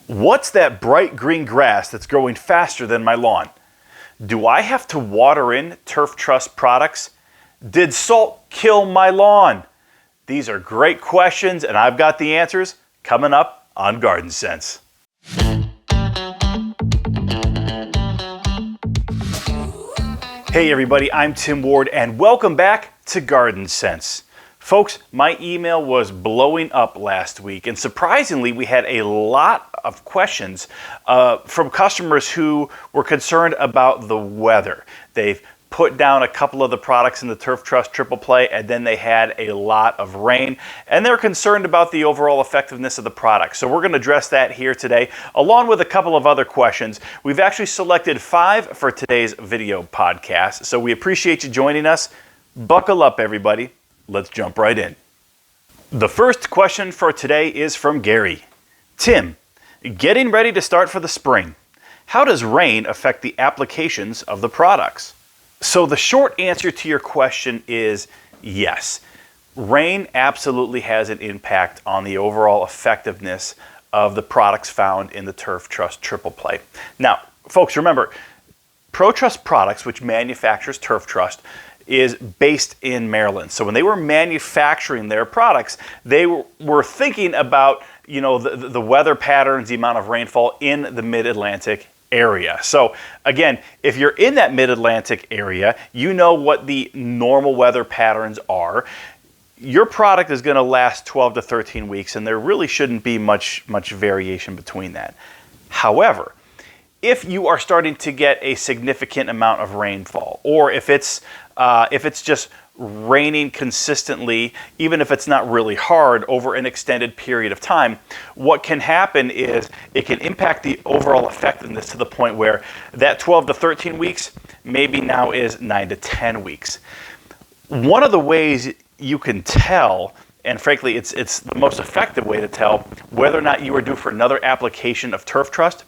What's that bright green grass that's growing faster than my lawn? Do I have to water in Turf Trust products? Did salt kill my lawn? These are great questions, and I've got the answers coming up on Garden Sense. Hey everybody, I'm Tim Ward, and welcome back to Garden Sense. Folks, my email was blowing up last week, and surprisingly, we had a lot of questions from customers who were concerned about the weather. They've put down a couple of the products in the Turf Trust Triple Play, and then they had a lot of rain, and they're concerned about the overall effectiveness of the product. So we're going to address that here today, along with a couple of other questions. We've actually selected 5 for today's video podcast, so we appreciate you joining us. Buckle up, everybody. Let's jump right in. The first question for today is from Gary. Tim, getting ready to start for the spring. How does rain affect the applications of the products? So the short answer to your question is yes. Rain absolutely has an impact on the overall effectiveness of the products found in the Turf Trust Triple Play. Now, folks, remember, ProTrust Products, which manufactures Turf Trust, is based in Maryland. So when they were manufacturing their products, they were thinking about, the weather patterns, the amount of rainfall in the Mid-Atlantic area. So again, if you're in that Mid-Atlantic area, you know what the normal weather patterns are. Your product is going to last 12 to 13 weeks, and there really shouldn't be much variation between that. However, if you are starting to get a significant amount of rainfall, or if it's just raining consistently, even if it's not really hard over an extended period of time, what can happen is it can impact the overall effectiveness to the point where that 12 to 13 weeks maybe now is 9 to 10 weeks. One of the ways you can tell, and frankly it's the most effective way to tell whether or not you are due for another application of Turf Trust,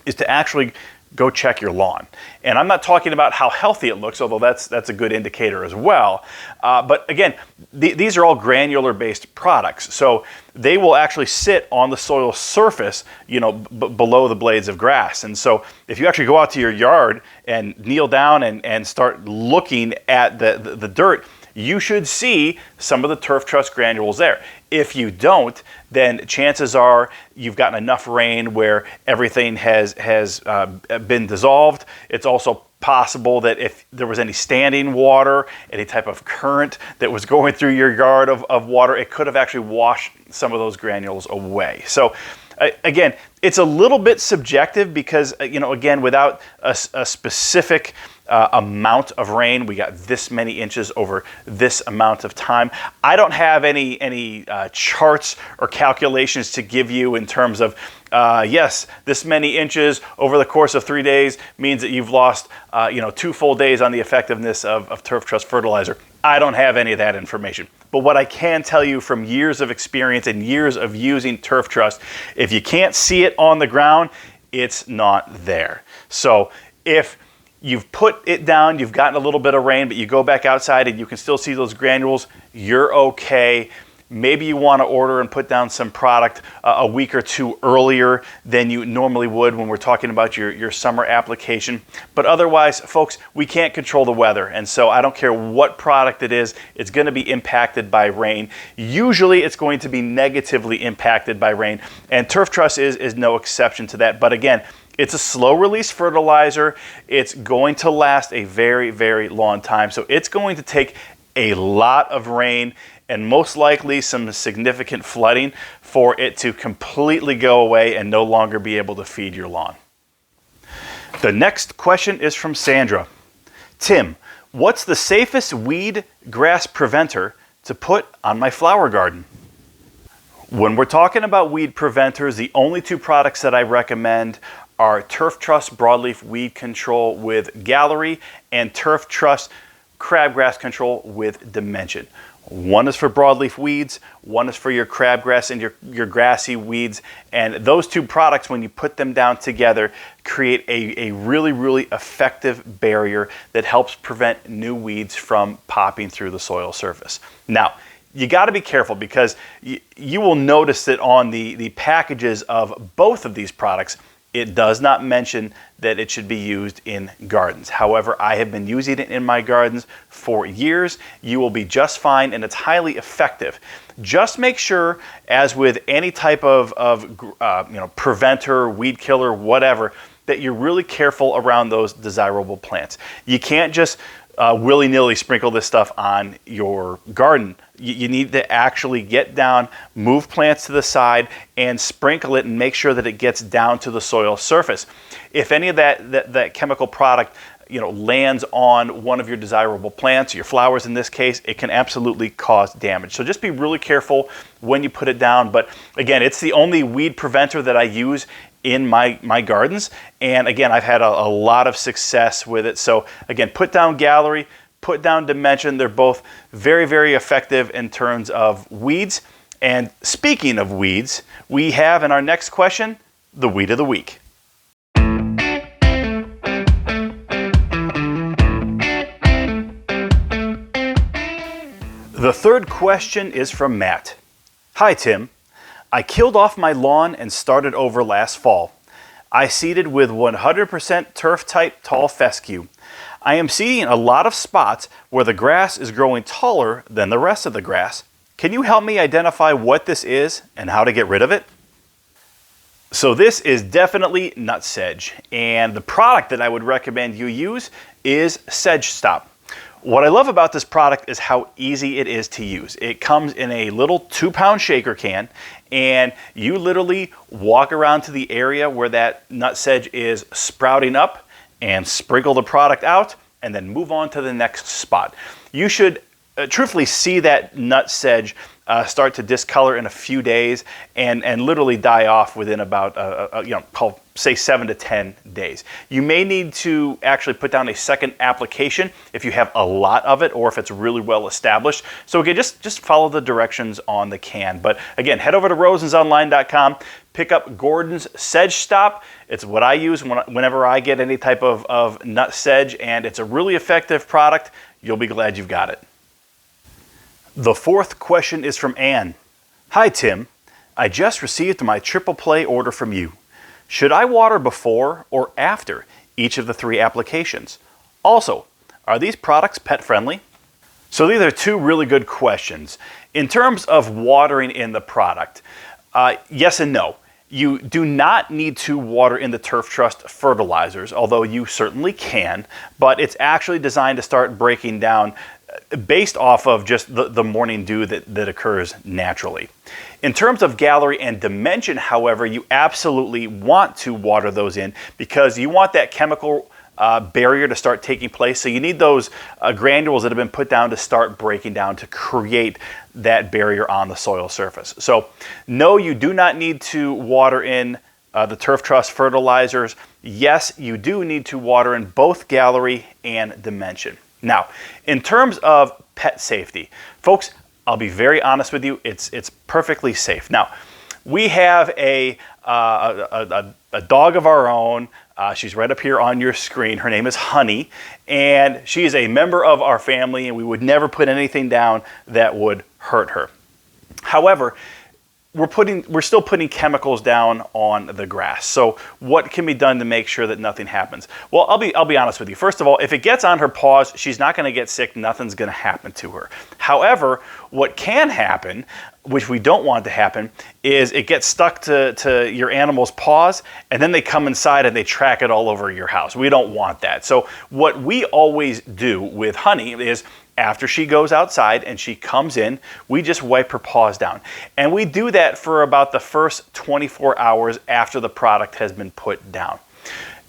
is to actually go check your lawn. And I'm not talking about how healthy it looks, although that's a good indicator as well. But again, these are all granular-based products, so they will actually sit on the soil surface, below the blades of grass. And so if you actually go out to your yard and kneel down and start looking at the dirt, you should see some of the Turf Trust granules there. If you don't, then chances are you've gotten enough rain where everything has been dissolved. It's also possible that if there was any standing water, any type of current that was going through your yard of water, it could have actually washed some of those granules away. So again, it's a little bit subjective because, again, without a specific amount of rain, we got this many inches over this amount of time. I don't have any charts or calculations to give you in terms of, yes, this many inches over the course of 3 days means that you've lost, 2 full days on the effectiveness of Turf Trust fertilizer. I don't have any of that information. But what I can tell you from years of experience and years of using Turf Trust, if you can't see it on the ground, it's not there. So if you've put it down, you've gotten a little bit of rain, but you go back outside and you can still see those granules, you're okay. Maybe you want to order and put down some product a week or two earlier than you normally would when we're talking about your summer application. But otherwise, folks, we can't control the weather. And so I don't care what product it is, it's going to be impacted by rain. Usually it's going to be negatively impacted by rain. And Turf Trust is no exception to that. But again, it's a slow release fertilizer. It's going to last a very, very long time. So it's going to take a lot of rain and most likely some significant flooding for it to completely go away and no longer be able to feed your lawn. The next question is from Sandra. Tim, what's the safest weed grass preventer to put on my flower garden? When we're talking about weed preventers, the only 2 products that I recommend are Turf Trust Broadleaf Weed Control with Gallery and Turf Trust Crabgrass Control with Dimension. One is for broadleaf weeds, one is for your crabgrass and your grassy weeds. And those 2 products, when you put them down together, create a really, really effective barrier that helps prevent new weeds from popping through the soil surface. Now, you got to be careful because you will notice that on the packages of both of these products, it does not mention that it should be used in gardens. However, I have been using it in my gardens for years. You will be just fine, and it's highly effective. Just make sure, as with any type of preventer, weed killer, whatever, that you're really careful around those desirable plants. You can't just willy-nilly sprinkle this stuff on your garden. You need to actually get down, move plants to the side, and sprinkle it and make sure that it gets down to the soil surface. If any of that chemical product lands on one of your desirable plants, your flowers in this case, it can absolutely cause damage. So just be really careful when you put it down. But again, it's the only weed preventer that I use in my gardens, and again, I've had a lot of success with it. So again, put down Gallery, put down Dimension. They're both very, very effective in terms of weeds. And speaking of weeds, we have in our next question the weed of the week. The third question is from Matt. Hi Tim, I killed off my lawn and started over last fall. I seeded with 100% turf type tall fescue. I am seeing a lot of spots where the grass is growing taller than the rest of the grass. Can you help me identify what this is and how to get rid of it? So this is definitely nut sedge, and the product that I would recommend you use is Sedge Stop. What I love about this product is how easy it is to use. It comes in a little 2-pound shaker can, and you literally walk around to the area where that nut sedge is sprouting up and sprinkle the product out and then move on to the next spot. You should truthfully see that nut sedge start to discolor in a few days and literally die off within about say 7 to 10 days. You may need to actually put down a second application if you have a lot of it or if it's really well established. So again, just follow the directions on the can. But again, head over to rosensonline.com, pick up Gordon's Sedge Stop. It's what I use whenever I get any type of nut sedge, and it's a really effective product. You'll be glad you've got it. The fourth question is from Ann. Hi Tim, I just received my triple play order from you. Should I water before or after each of the 3 applications? Also, are these products pet friendly? So these are 2 really good questions. In terms of watering in the product, yes and no. You do not need to water in the Turf Trust fertilizers, although you certainly can, but it's actually designed to start breaking down based off of just the morning dew that occurs naturally. In terms of Gallery and Dimension, however, you absolutely want to water those in because you want that chemical barrier to start taking place. So you need those granules that have been put down to start breaking down to create that barrier on the soil surface. So no, you do not need to water in the Turf Trust fertilizers. Yes, you do need to water in both Gallery and Dimension. Now, in terms of pet safety, folks, I'll be very honest with you, it's perfectly safe. Now, we have a dog of our own. She's right up here on your screen. Her name is Honey, and she is a member of our family, and we would never put anything down that would hurt her. However, we're still putting chemicals down on the grass. So what can be done to make sure that nothing happens? Well, I'll be honest with you. First of all, if it gets on her paws, she's not going to get sick. Nothing's going to happen to her. However, what can happen, which we don't want to happen, is it gets stuck to your animal's paws, and then they come inside and they track it all over your house. We don't want that. So what we always do with Honey is, after she goes outside and she comes in, we just wipe her paws down. And we do that for about the first 24 hours after the product has been put down.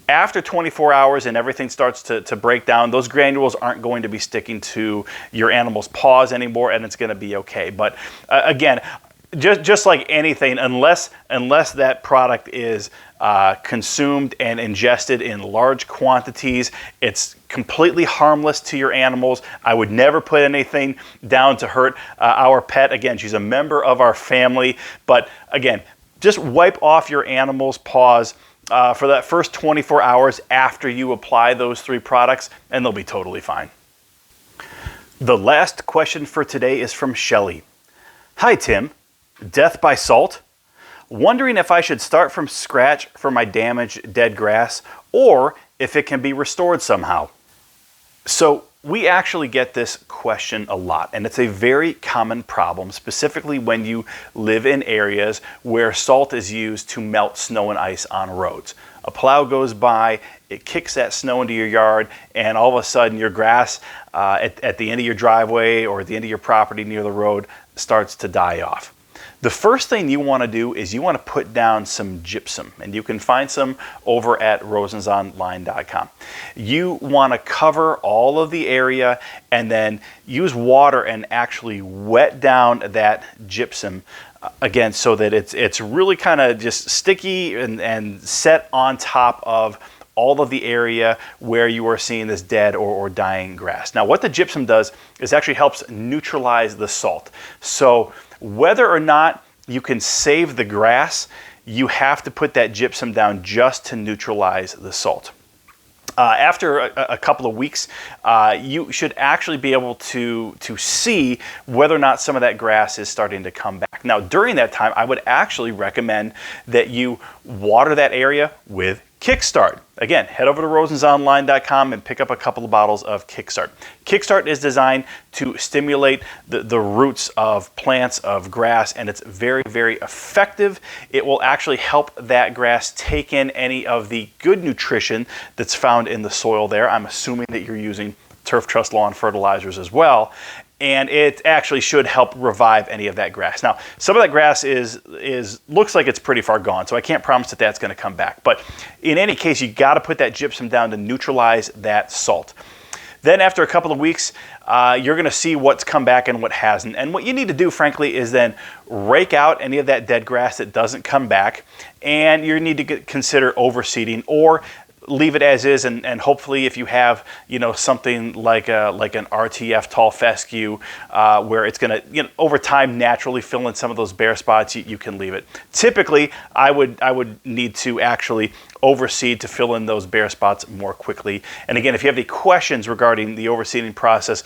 After 24 hours and everything starts to break down, those granules aren't going to be sticking to your animal's paws anymore, and it's going to be okay. But again, just like anything, unless that product is consumed and ingested in large quantities, it's completely harmless to your animals. I would never put anything down to hurt our pet. Again, she's a member of our family, but again, just wipe off your animal's paws for that first 24 hours after you apply those 3 products, and they'll be totally fine. The last question for today is from Shelly. Hi Tim, death by salt? Wondering if I should start from scratch for my damaged dead grass or if it can be restored somehow. So we actually get this question a lot, and it's a very common problem, specifically when you live in areas where salt is used to melt snow and ice on roads. A plow goes by, it kicks that snow into your yard, and all of a sudden your grass at the end of your driveway or at the end of your property near the road starts to die off. The first thing you want to do is you want to put down some gypsum, and you can find some over at rosensonline.com. You want to cover all of the area and then use water and actually wet down that gypsum again so that it's really kind of just sticky and set on top of all of the area where you are seeing this dead or dying grass. Now what the gypsum does is actually helps neutralize the salt. So whether or not you can save the grass, you have to put that gypsum down just to neutralize the salt. After a couple of weeks, you should actually be able to see whether or not some of that grass is starting to come back. Now, during that time, I would actually recommend that you water that area with Kickstart. Again, head over to rosensonline.com and pick up a couple of bottles of Kickstart. Kickstart is designed to stimulate the roots of plants, of grass, and it's very, very effective. It will actually help that grass take in any of the good nutrition that's found in the soil there. I'm assuming that you're using Turf Trust Lawn fertilizers as well. And it actually should help revive any of that grass. Now, some of that grass looks like it's pretty far gone, so I can't promise that that's going to come back. But in any case, you got to put that gypsum down to neutralize that salt. Then after a couple of weeks, you're going to see what's come back and what hasn't. And what you need to do, frankly, is then rake out any of that dead grass that doesn't come back, and you need to consider overseeding or leave it as is, and hopefully if you have something like an RTF tall fescue where it's going to over time naturally fill in some of those bare spots, you can leave it. Typically I would need to actually overseed to fill in those bare spots more quickly. And again, if you have any questions regarding the overseeding process,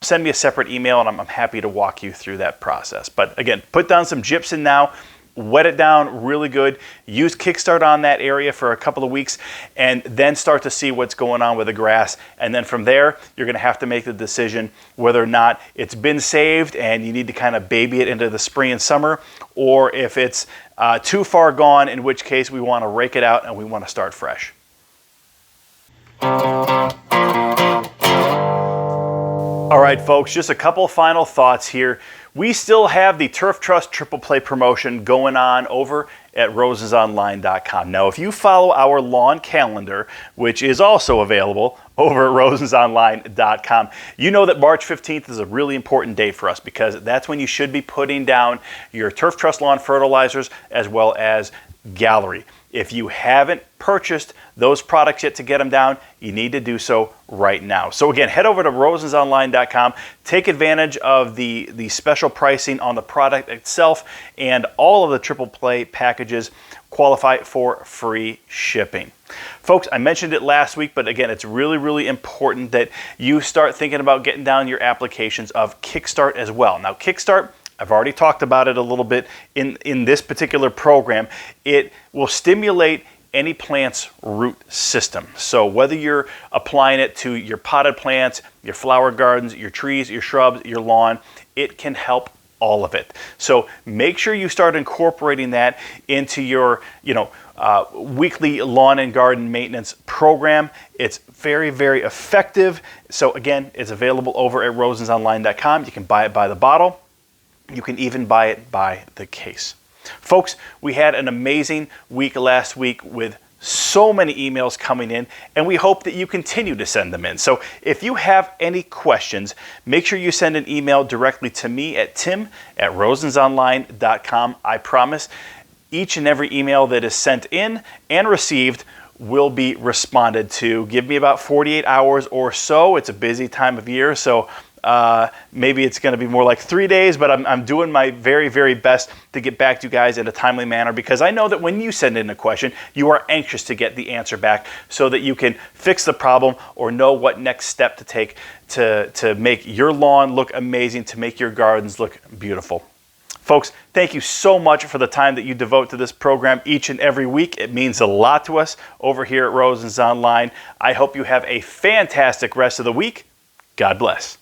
send me a separate email and I'm happy to walk you through that process. But again, put down some gypsum now, wet it down really good, use Kickstart on that area for a couple of weeks, and then start to see what's going on with the grass. And then from there, you're going to have to make the decision whether or not it's been saved and you need to kind of baby it into the spring and summer, or if it's too far gone, in which case we want to rake it out and we want to start fresh. All right, folks, just a couple final thoughts here. We still have the Turf Trust Triple Play promotion going on over at rosensonline.com. Now, if you follow our lawn calendar, which is also available over at rosensonline.com, you know that March 15th is a really important day for us because that's when you should be putting down your Turf Trust Lawn fertilizers as well as Gallery. If you haven't purchased those products yet to get them down, you need to do so right now. So again, head over to rosensonline.com, take advantage of the special pricing on the product itself, and all of the Triple Play packages qualify for free shipping. Folks, I mentioned it last week, but again, it's really, really important that you start thinking about getting down your applications of Kickstart as well. Now, Kickstart, I've already talked about it a little bit in this particular program. It will stimulate any plant's root system. So whether you're applying it to your potted plants, your flower gardens, your trees, your shrubs, your lawn, it can help all of it. So make sure you start incorporating that into your weekly lawn and garden maintenance program. It's very, very effective. So again, it's available over at rosensonline.com. You can buy it by the bottle. You can even buy it by the case. Folks, we had an amazing week last week with so many emails coming in, and we hope that you continue to send them in. So if you have any questions, make sure you send an email directly to me at tim@rosensonline.com. I promise each and every email that is sent in and received will be responded to. Give me about 48 hours or so. It's a busy time of year, so maybe it's going to be more like 3 days, but I'm doing my very, very best to get back to you guys in a timely manner, because I know that when you send in a question, you are anxious to get the answer back so that you can fix the problem or know what next step to take to make your lawn look amazing, to make your gardens look beautiful. Folks, thank you so much for the time that you devote to this program each and every week. It means a lot to us over here at Rosen's Online. I hope you have a fantastic rest of the week. God bless.